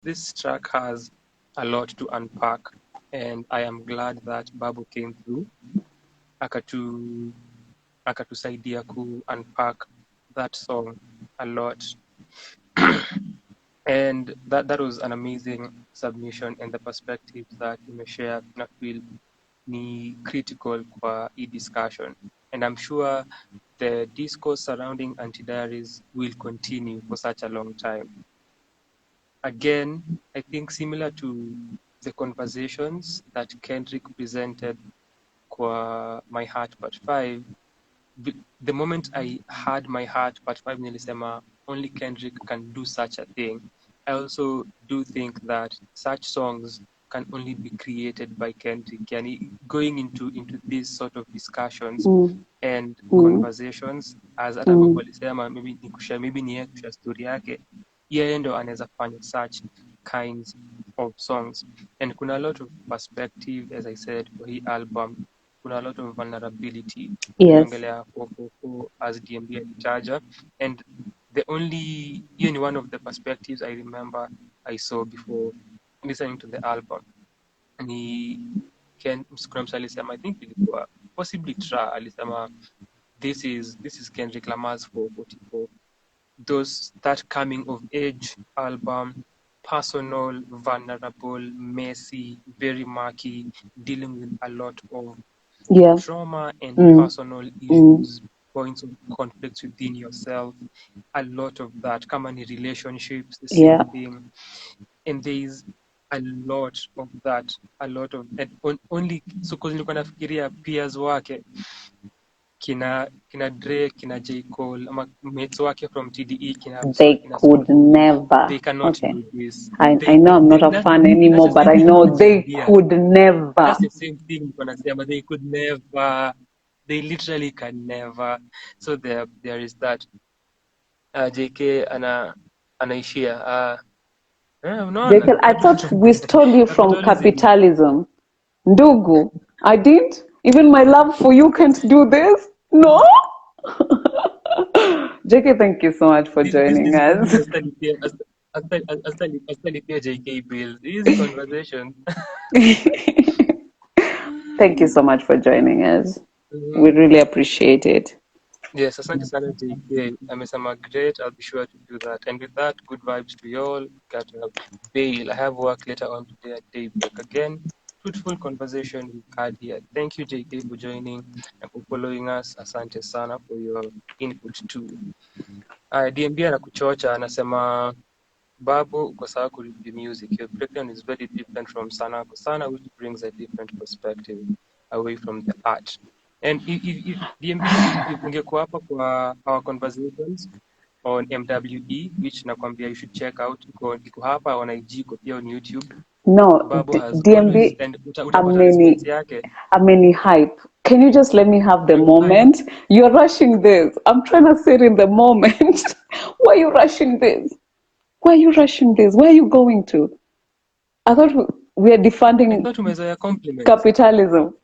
this track has a lot to unpack, and I am glad that Babu came through akatusaidia ku unpack that song a lot. And that was an amazing submission, and the perspectives that umeshare na feel ni critical kwa hii discussion, and I'm sure the discourse surrounding Auntie Diaries will continue for such a long time. Again, I think similar to the conversations that Kendrick presented kwa My Heart Part 5, the moment I heard My Heart Part 5 nilisema only Kendrick can do such a thing. I also do think that such songs can only be created by Kendrick. Yani going into these sort of discussions and conversations, as hata Babu alisema, maybe ni yeye kushare story yake, yeye ndo anaweza fanya such kinds of songs. And kuna a lot of perspective, as I said, for hii album. Kuna a lot of vulnerability. Unaongelea 444 as DMB alitaja, and the only, hiyo ni one of the perspectives I remember I saw before listening to the album. Ni kuna mtu alisema, I think ilikuwa possibly Tra alisema this is Kendrick Lamar's 444. That coming of age album, personal, vulnerable, messy, very murky, dealing with a lot of trauma and personal issues, points of conflict within yourself, a lot of that. Kama ni relationships, the same thing. And there is a lot of that, and only so cause nilikuwa nafikiria peers wake kina Drake, kina J. Cole, ama mates wake from TDE, they could never. They cannot do this. I know I'm not a fan anymore, but I know they could never. That's the same thing, but they could never. They literally can never. So there is that. JK anaishia. JK, I thought we stole you from capitalism. Ndugu, I didn't. Even my love for you can't do this. No. JK, thank you so much for joining us. JK bills. Easy conversation. Thank you so much for joining us. We really appreciate it. Yes, asante sana JK. Amesema great. I'll be sure to do that. And with that, good vibes to you all. Got to bail. I have work later on today at daybreak again. Fruitful conversation we've had here. Thank you, JK, for joining and for following us. Asante sana for your input too. DMB anakuchocha, anasema Babu, uko sawa ku review music. Your breakdown is very different from Sanaa, which brings a different perspective away from the art. And if DMB, if ungekuwa hapa kwa our conversations on MWE, which nakwambia you should check out, iko hapa on IG, iko pia on YouTube. No, DMB, ameni hype. Can you just let me have the moment? You're rushing this. I'm trying to sit in the moment. Why are you rushing this? Why are you rushing this? Where are you going to? I thought we are defunding capitalism.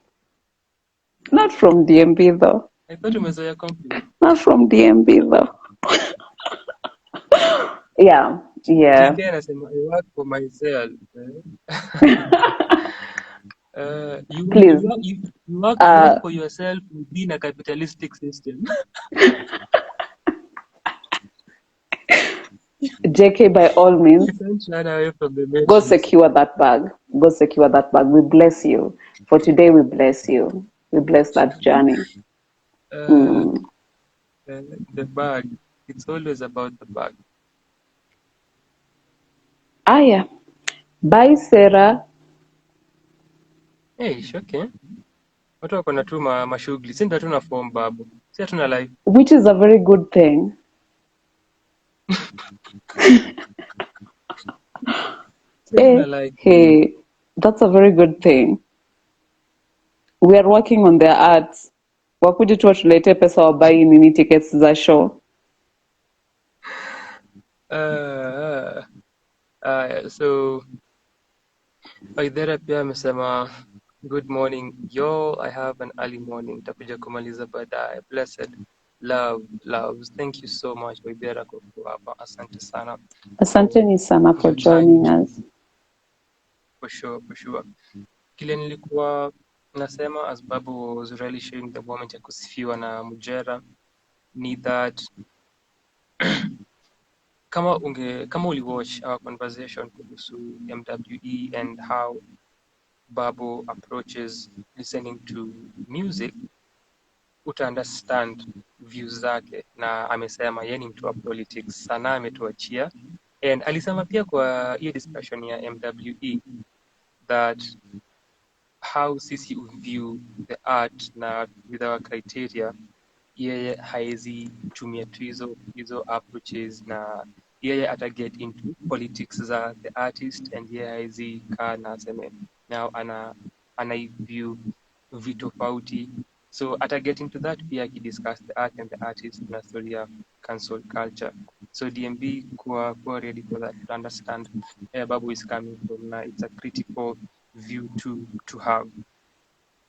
Not from DMB though. I thought umezoea compliment. Not from DMB though. Yeah. JK anasema I work for myself. Please. You work for yourself within a capitalistic system. JK, by all means, go secure that bag. Go secure that bag. We bless you. For today, we bless you. We bless that journey. The bag. It's always about the bag. Yeah. Bye, Sarah. Hey, okay. Watu wako na tu mashughuli. Sisi ndio tuna form Babu. Sisi hatuna life. Which is a very good thing. Hey, that's a very good thing. We are working on their arts. Wakuje tu watulete pesa wabai nini tickets za show. So Aidera pia amesema good morning. Yo, I have an early morning. Takuja kumaliza baadaye. Blessed. Loves. Thank you so much Waibera kwa kuwa hapa. Asante sana for Asanteni sana for your journey joining us. for sure. Kile nilikuwa nasema as Babu was really sharing the moment ya kusifiwa na Mujera ni that kama uliwatch our conversation kuhusu MWE and how Babu approaches listening to music, uta understand views zake, na amesema yeye ni mtu wa politics. Sanaa ametuachia and alisema pia kwa hiyo discussion ya MWE that how sisi view the art na with our criteria, yeye haezi tumia tu hizo approaches, na yeye ata get into politics za the artist, and yeye haezi kaa na aseme now anaiview vitu tofauti, so ata get into that pia akidiscuss the art and the artist na story ya cancel culture. So DMB kuwa ready for that, to understand where Babu is coming from, na it's a critical view to have.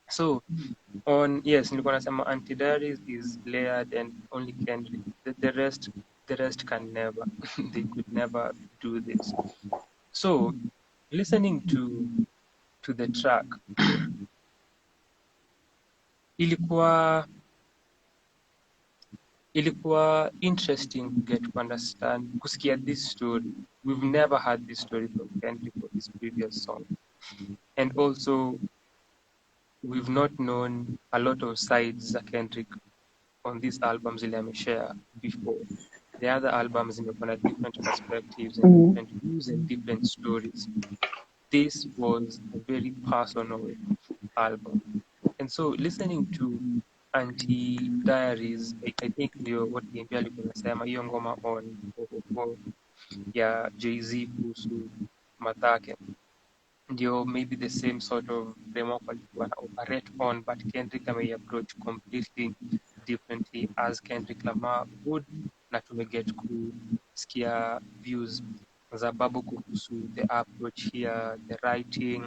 So yes, nilikuwa nasema Auntie Diaries is layered and only Kendrick. The rest can never. They could never do this. So listening to the track ilikuwa interesting to get to understand, kusikia this story. We've never had this story from Kendrick or his previous song. And also we've not known a lot of sides za Kendrick on these albums zile ameshare before. The other albums zimekuwa na different perspectives and different views and different stories. This was a very personal album. And so listening to Auntie Diaries, I think ndio what Niambia alikuwa anasema, hiyo ngoma on 444 ya Jay-Z kuhusu Mathake, ndio maybe the same sort of framework walikuwa na operate on, but Kendrick approach completely differently as Kendrick Lamar would, na tumeget kusikia views za Babu kuhusu the approach here, the writing,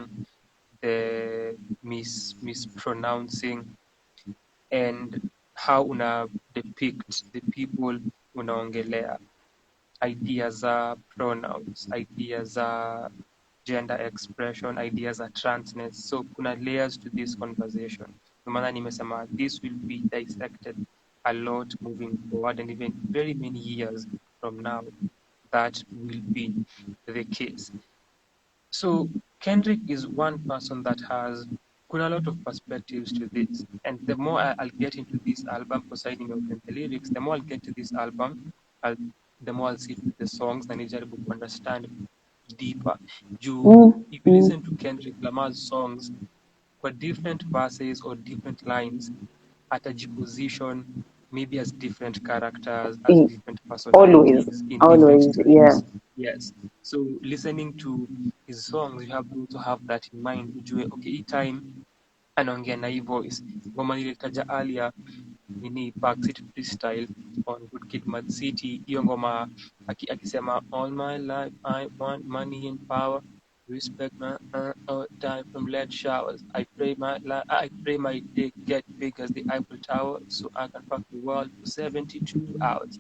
the mispronouncing, and how una depict the people unaongelea, idea za pronouns, idea za gender expression, ideas za transness. So kuna layers to this conversation. Ndio maana nimesema this will be dissected a lot moving forward, and even very many years from now that will be the case. So Kendrick is one person that has kuna a lot of perspectives to this, and the more I'll get into this album, because I know the lyrics, the more I'll get to this album, the more I'll sit with the songs and nijaribu to understand deeper. If you listen to Kendrick Lamar's songs, for different verses or different lines, atajiposition maybe as different characters, as different personalities in different Always, yeah. times. Yes. So listening to his songs, you have to also have that in mind. Ujue, okay, hii time anaongea na hii voice. Ngoma nilitaja earlier nini Backseat Freestyle on Good Kid, Mad City. Hiyo ngoma akisema all my life I want money and power, respect my die from lead showers. I pray my dick get big as the Eiffel Tower so I can fuck the world for 72 hours.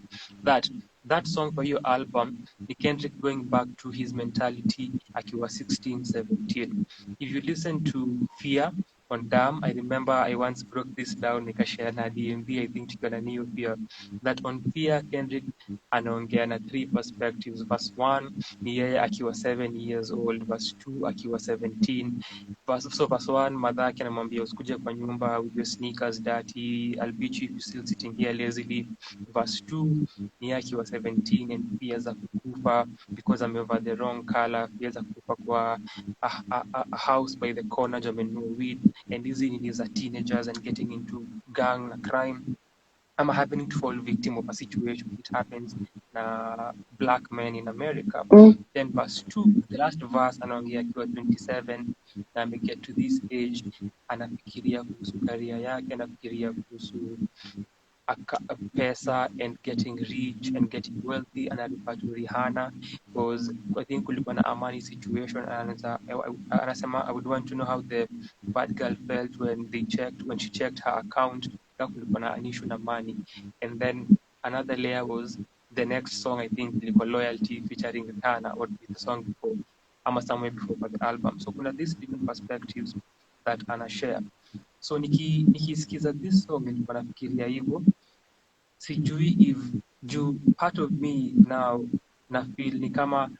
That song for your album ni Kendrick going back to his mentality akiwa 16, 17. If you listen to Fear on Dam, I remember I once broke this down nikashare na DMV, I think tukiwa na Neo Fear, that on Fear Kendrick anaongea na 3 perspectives. Verse 1 ni yeye akiwa 7 years old, verse 2 akiwa 17. So verse 1 madhake anamwambia usikuje kwa nyumba with your sneakers dirty, I'll beat you if you still sitting here lazily. Verse 2 ni yeye akiwa 17 and fear za kukufa because ameva the wrong color, fear za kukufa kwa a house by the corner jamenunua weed, and hizi ni za teenagers and getting into gang na crime, ama happening to fall victim of a situation. It happens na black men in America. Then verse 2, the last verse, anaongea akiwa 27 na ameget to this age, anafikiria kuhusu career yake, anafikiria kuhusu pesa and getting rich and getting wealthy, and refer to Rihanna because I think kulikuwa na amani situation, and anasema I would want to know how the bad girl felt when she checked her account kulikuwa na an issue na money, and then another layer was the next song I think ilikuwa Loyalty featuring Rihanna, or the song before ama somewhere before for the album. So kuna these different perspectives that ana share. So nikisikiza this song nilikuwa nafikiria hivyo, sijui if juu part of me now na feel ni kama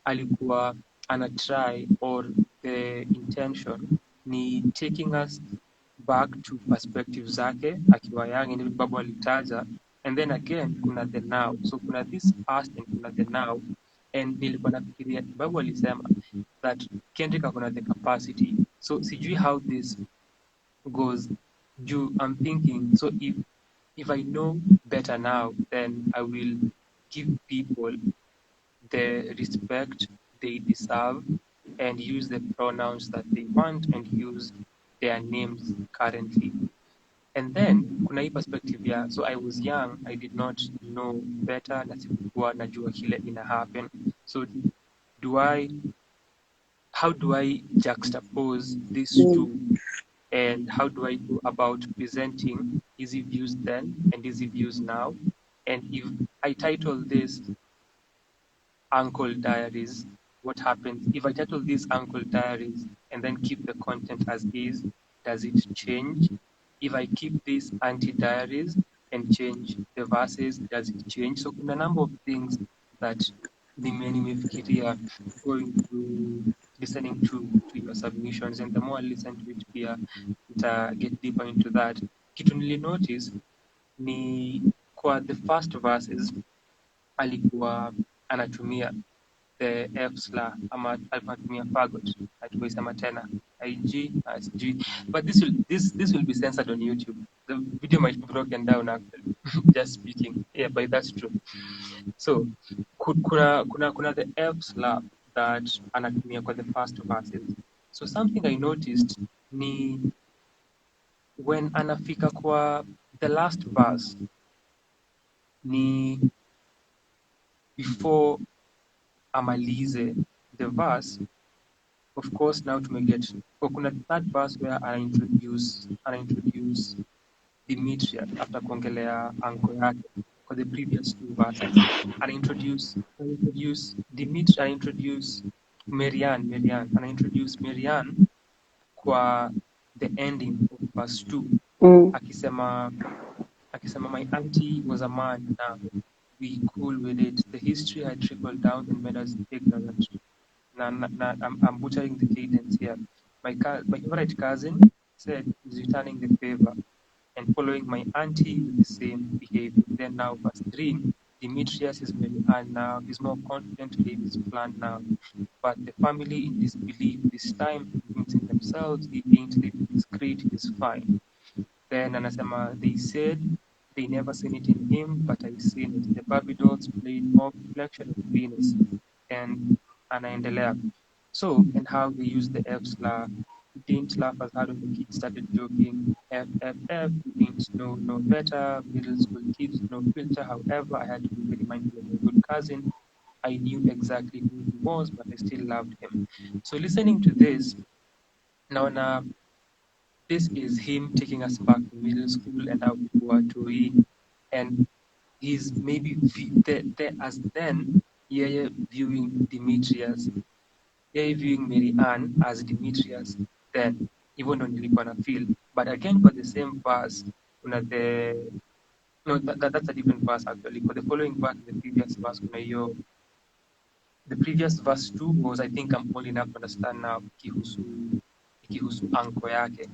alikuwa ana try, or the intention ni taking us back to perspective zake akiwa young, and Babu alitaja, and then again kuna the now, so kuna this past and kuna the now, and nilikuwa nafikiria Babu alisema that Kendrick akona the capacity, so sijui how this goes juu I'm thinking, so if I know better now, then I will give people the respect they deserve and use the pronouns that they want and use their names currently. And then kuna hii perspective ya, so I was young, I did not know better, na sikuwa najua kile ina happen. So how do I juxtapose these two, and how do I go about presenting easy views then and easy views now? And if I title this Uncle Diaries, what happens? If I title this Uncle Diaries and then keep the content as is, does it change? If I keep this Auntie Diaries and change the verses, does it change? So kuna number of things that nimefikiria going through listening to your submissions, and the more I listen to it pia get deeper into that. Kitu nilinotice ni kwa the first verses alikuwa anatumia the F slur ama alikuwa anatumia fagot, hatukuisema tena IG sijui, but this will be censored on YouTube. The video might be broken down actually. Just speaking, yeah, but that's true. So kuna the F slur that anatumia kwa the first verses. So something I noticed ni when anafika kwa the last verse ni before amalize the verse, of course now tumeget kuna third verse where I introduce Demetria after kuongelea anko yake for the previous two verses. I introduce Dimitri, I introduce Marianne, and I introduce Marianne kwa the ending of verse 2. Akisema my auntie was a man, now we cool with it. The history had trickled down and made us ignorant. I'm butchering the cadence here. My favorite cousin said he's returning the favor and following my auntie with the same behavior. Then now verse 3, Demetrius is Marianne now. He's more confident to leave his plan now. But the family in disbelief this time, convincing themselves he ain't living discreet, he's fine. Then anasema, they said they never seen it in him, but I seen it. The Barbie dolls played more reflection of Venus. And anaendelea. So, and how they use the F slur. You didn't laugh as hard when the kids started joking. F, you didn't know no better. Middle school kids, no filter. However, I had to be very mindful of my good cousin. I knew exactly who he was, but I still loved him. So listening to this, now this is him taking us back to middle school and how we were to read. And he's maybe there as then, yeah, viewing Demetrius, viewing Marianne as Demetrius then, even though nilikuwa na feel. But again, for the same verse, that's a different verse actually. For the following verse, the previous verse, the previous verse 2 was, I think I'm old enough to understand now, ikihusu anko yake.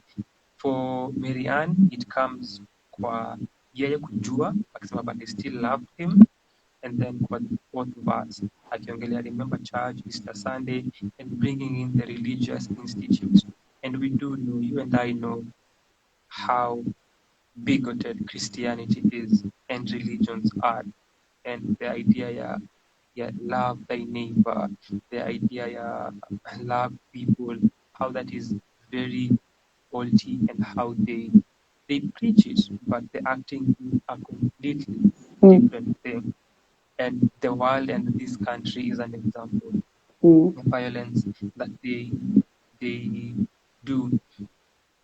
For Marianne, it comes kwa yeye kujua, akisema but I still loved him. And then kwa the fourth verse, akiongelea remember church, Easter Sunday, and bringing in the religious institutes. And we do know, you and I know, how bigoted Christianity is and religions are. And the idea love thy neighbor, the idea love people, how that is very faulty, and how they preach it, but the acting is a completely different thing. And the world and this country is an example of violence that they do.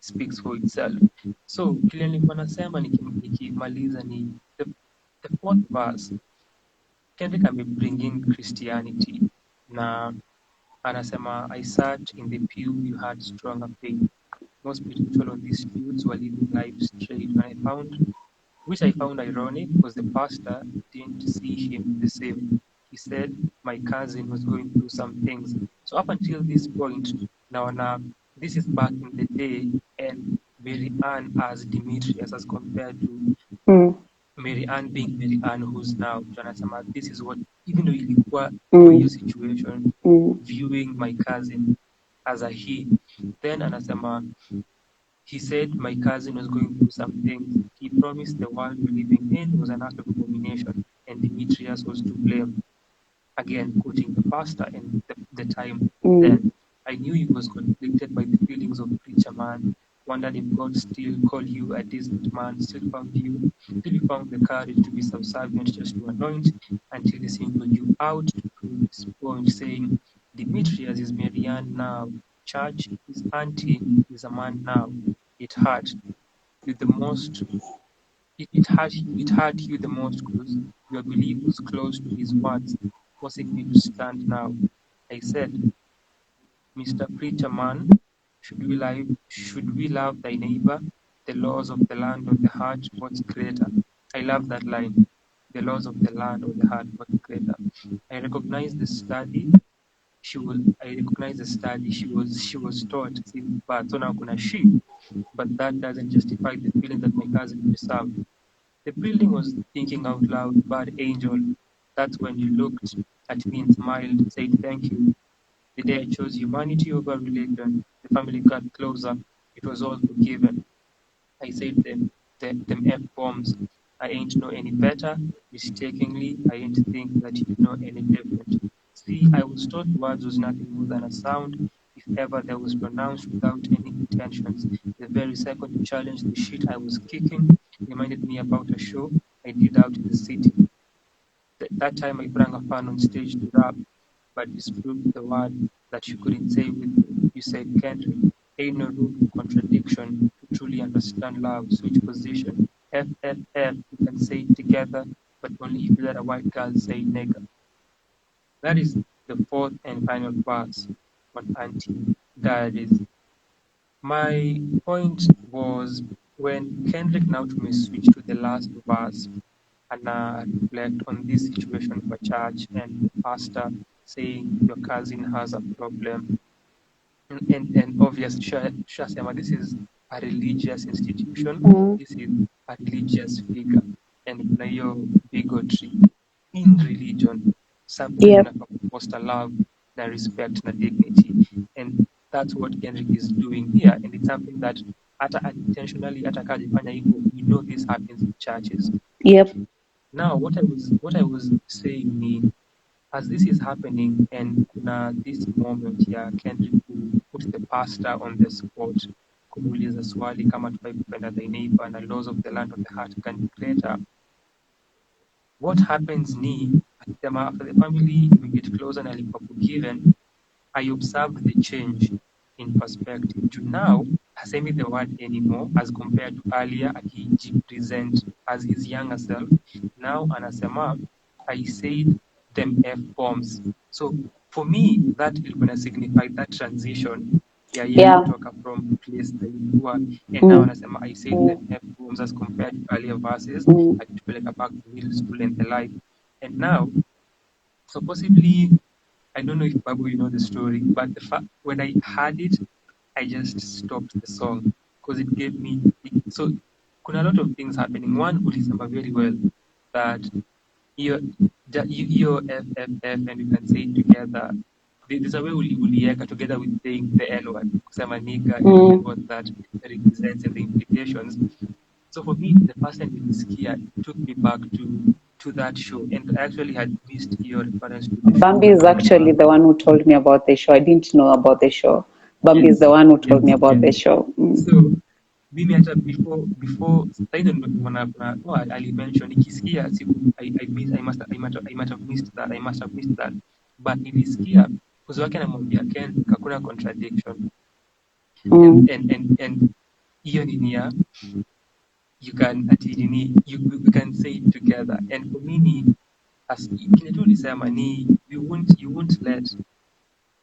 speaks for itself. So kile nilikuwa nasema nikimaliza ni the fourth verse. Kendrick amebring in Christianity na anasema, I sat in the pew, you had stronger faith. Most spiritual of these dudes were living life straight, and which I found ironic because the pastor didn't see him the same. He said my cousin was going through some things. So up until this point, now this is back in the day, and Mary Ann as Demetrius as compared to Mary Ann being Mary Ann who's now Jonathan. This is what, even though ilikuwa kwa hiyo situation, viewing my cousin as a he, then anasema, he said my cousin was going through some things. He promised the world we're living in was an act of abomination, and Demetrius was to blame. Again, quoting the pastor and the time then. I knew he was conflicted by the feelings of preacher man, wondered if God still called you a decent man, still found you found the courage to be subservient just to anoint, until he singled you out to prove his point, saying, Demetrius is Marianne now, church is auntie, is a man now. It hurt you the most. It hurt you the most because your belief was close to his words, forcing me to stand now. I said, Mr. Preacher Man, should we love thy neighbor? The laws of the land or the heart, what's greater? I love that line. The laws of the land or the heart, what's greater? I recognize the study she was taught since birth. So now kuna she, but that doesn't justify the feeling that my cousin deserved. The building was thinking out loud, bad angel. That's when you looked at me and smiled, said thank you. The day I chose humanity over religion, the family got closer. It was all forgiven. I said them F-bombs. I ain't know any better. Mistakenly, I ain't think that you know any different. See, I was taught words was nothing more than a sound, if ever there was pronounced without any intentions. The very second you challenged the shit I was kicking reminded me about a show I did out in the city. That time I brought a fan on stage to rap, but disproved the word that you couldn't say with me. You said, Kendrick, ain't no room for contradiction to truly understand love. Switch position. F, F, F, we can say it together, but only if you let a white girl say nigga. That is the fourth and final verse on Auntie Diaries. My point was, when Kendrick now to me switch to the last verse and reflect on this situation of a church and the pastor saying your cousin has a problem, and obviously Shasema, this is a religious institution, this is a religious figure, and kuna hiyo bigotry in religion, something unafaa kufoster love na respect na dignity, and that's what Kendrick is doing here, and it's something that hata unintentionally hata kajifanya hivyo, we know this happens in churches. Now what I was saying, as this is happening and kuna this moment ya Kendrick who put the pastor on the spot kumuuliza swali kama tufai kupenda thy neighbor and the laws of the land of the heart can be greater. What happens ni akisema after the family we get closer and alikuwa forgiven, I observed the change in perspective. To now hasemi the word anymore as compared to earlier akijipresent as his younger self. Now anasema I said them F-bombs. So for me that ilikuwa signify that transition kutoka from place alikuwa and now anasema I said them F-bombs as compared to earlier verses akitupeleka back to middle school and the like. And now, so possibly, I don't know if Babu, you know the story, but when I heard it, I just stopped the song because it gave me, so kuna a lot of things happening. One, ulisema very well that your FFF and you can say it together. There's a way ulieka together with saying the L word, kusema nigga, and what that represents and the implications. So for me, the first time nilisikia, it took me back to that show, and I actually had missed your reference to the show. Bambi is actually the one who told me about the show. I didn't know about the show. Bambi is the one who told me about the show. So mimi hata before sasa ndo alimention nikisikia siku I must have missed that, but nilisikia kuzo wake anamwambia Ken hakuna contradiction, and hiyo nini ya you can ati nini we can say it together. And for me ni as kile tu ulisema ni you won't let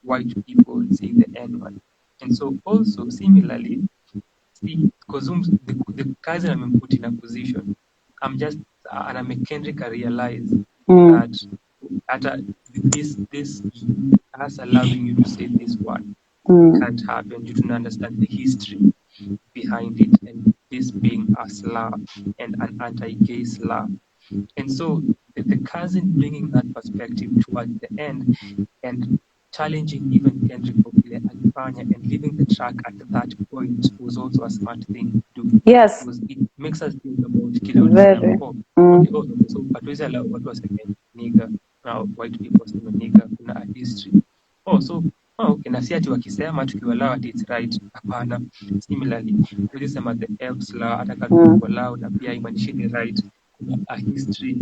white people say the N-word. And so also similarly, see, because the cousin I'm put in a position, I'm just and I make Kendrick realize that this us allowing you to say this word can't happen. You don't understand the history behind it, and this being a slur and an anti-gay slur. And so the cousin bringing that perspective towards the end and challenging even Kendrick Lamar alifanya and leaving the track at that point was also a smart thing to do. Yes. Because it makes us think about kile Very. ulisema. Okay, so hatuwezi allow watu waseme nigga na white people waseme nigga, kuna a history. Okay, na si ati wakisema tukiwallow ati it's right. Hapana. Similarly, huwezi sema the F slur hata kama tuko loud na pia imaanishi ni right. Kuna a history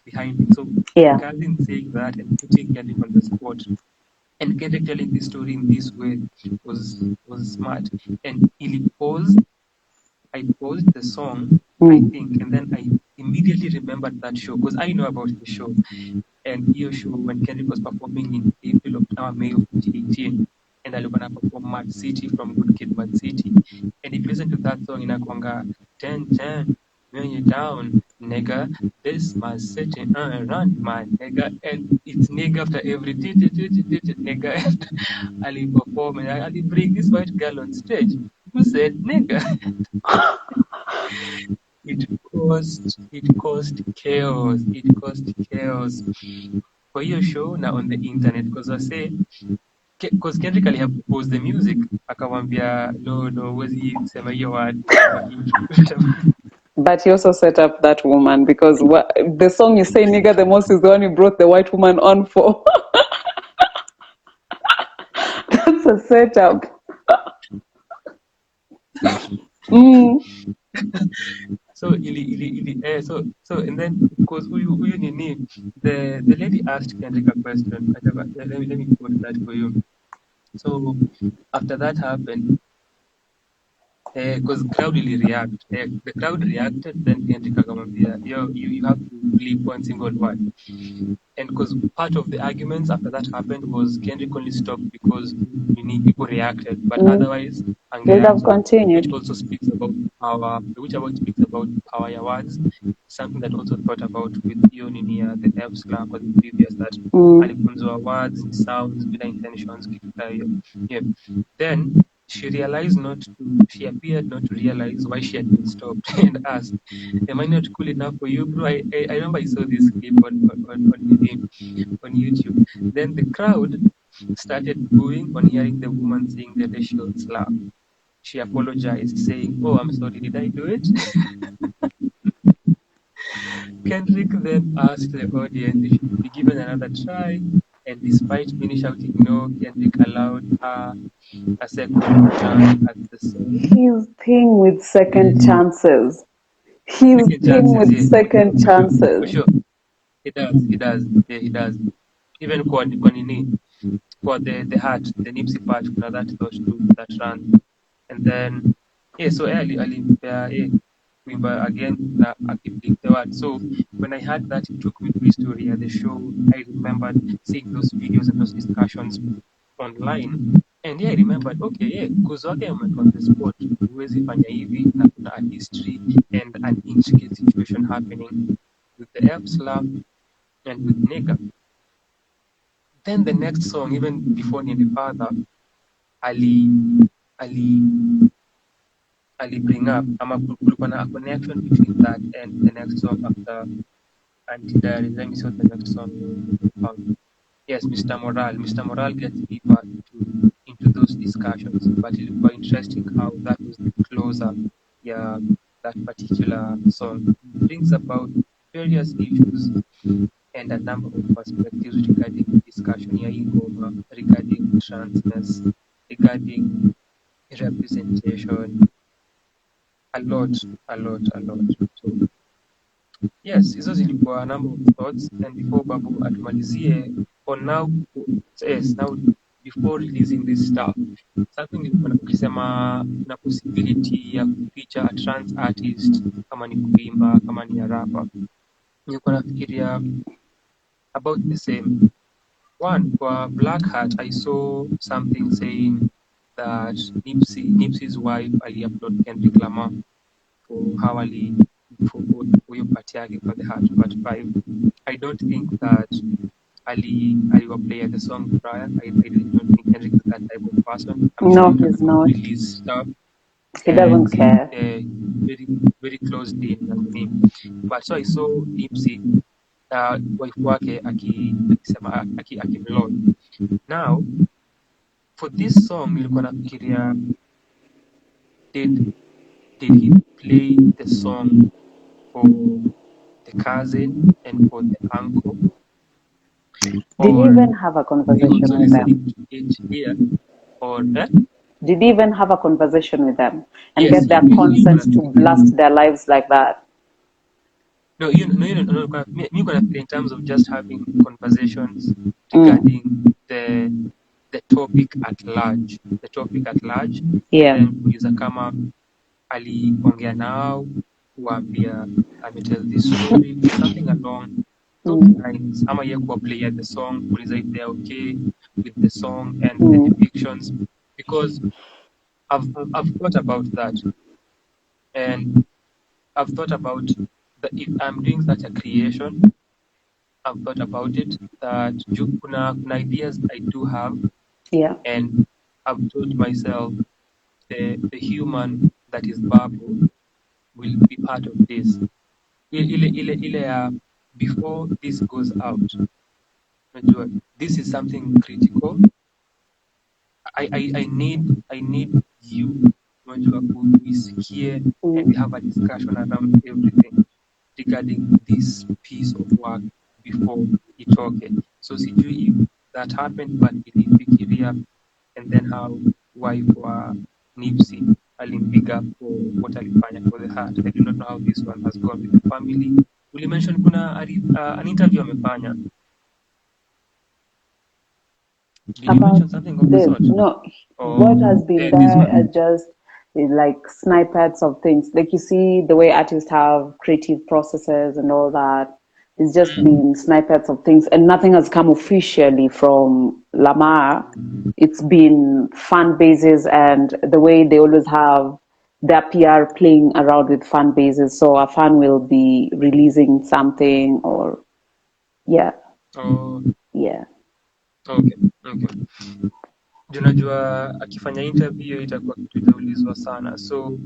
behind it. So Yeah. cousin saying that and putting Kendrick on the spot and Kendrick telling the story in this way was smart. And I paused the song, I think, and then I immediately remembered that show because I know about the show. And your show when Kendrick was performing in April of May of 2018, and I gonna perform Mad City from Good Kid, Mad City. And if you listen to that song in Akwanga, 10 when you're down, nigga, this my city, run my nigga, and it's nigga after every nigga, and Ali perform and Ali bring this white girl on stage who said nigga. It caused chaos. It caused chaos for your show now on the internet because I say because Kendrick have proposed the music akawambia no wezi sema hiyo word But he also set up that woman because the song you say nigga the most is the one you brought the white woman on for. That's a setup. So and then because huyu nini the lady asked Kendrick a question. Let me quote that for you. So after that happened, because crowd really react. The crowd reacted, then Kendrick akamwambia, you have to leave one single word. And because part of the arguments after that happened was Kendrick only stopped because people reacted, but otherwise, Would have continued. which also speaks about power, power ya words, something that also thought about with Ionia, the F slang or the previous that alifunzwa words, sounds, bila intentions, kitu hiyo. Yeah. Then she appeared not to realize why she had been stopped and asked, am I not cool enough for you, bro? I remember I saw this clip on YouTube. Then the crowd started booing on hearing the woman saying the racial slur. She apologized, saying, oh, I'm sorry, did I do it? Kendrick then asked the audience if she could be given another try, and despite many shouting no, Kendrick allowed her a second chance at the song. His thing with second chances. Second chances. For sure. He does. Yeah, he does. Even kwa nini, for the heart, the Nipsey part, kuna that thought too, that runs. And then, so alimpea kuimba again na akiblik the word. So when I heard that, it took me to history at the show. I remembered seeing those videos and those discussions online. And I remembered, okay, because wake on the spot, huwezi fanya hivi na kuna a history and an intricate situation happening with the F slur and with nigga. Then the next song, even before Niende Further, Ali bring up kulikuwa na a connection between that and the next song after Auntie Diaries. Let me see what the next song is. Yes, Mr. Moral gets deeper into those discussions, but it was interesting how that was the closer, that particular song. It brings about various issues and a number of perspectives regarding the discussion ya ingoma, regarding transness, regarding representation, a lot. So, yes, hizo zilikuwa a number of thoughts, and before Babu atumalizie on now before releasing this stuff, something nilikuwa ukisema kuna possibility ya kuficha a trans artist, kama ni kuimba, kama ni rapper, nilikuwa nafikiria about the same. One, for Black Hat, I saw something saying that Nipsey's wife ali-upload Kendrick Lamar for huyo part yake for the Heart Part 5. I don't think that aliwa play the song prior. I really don't think Kendrick is that type of person. I'm sure No, he's not. release stuff. He doesn't care. Very, very close in na nini. But so I saw Nipsey wife wake akisema akimlord. Now for this song nilikuwa nafikiria, did he play the song for the cousin and for the uncle, Did he or even have a he conversation also with them? listening to it here, or Did he even have a conversation with them and yes, get their consent to blast their lives like that? No, me gonna in terms of just having conversations regarding the topic at large. The topic at large. Yeah. And then kuuliza kama aliongea nao, kuambia tell this story, something along those lines. Ama ye kuwa play at the song, kuuliza if they're okay with the song and the depictions. Because I've thought about that. And I've thought about if I'm doing such a creation, I've thought about it, that kuna ideas I do have, Yeah. and I've told myself the human that is Babu will be part of this. Before this goes out, this is something critical. I need you, here, and we have a discussion around everything regarding this piece of work before itoke. So sijui if that happened, but nilifikiria, and then how wife wa Nipsey alimpiga for what alifanya for the Heart. I do not know how this one has gone with the family. Uli mention kuna an interview amefanya. Did you mention something of the sort? No, what has been there are just like snippets of things. Like you see the way artists have creative processes and all that. It's just been snippets of things, and nothing has come officially from Lamar. It's been fan bases and the way they always have their PR playing around with fan bases. So a fan will be releasing something, or yeah. Oh. Yeah. Okay. Unajua akifanya interview itakuwa kitu itaulizwa sana. So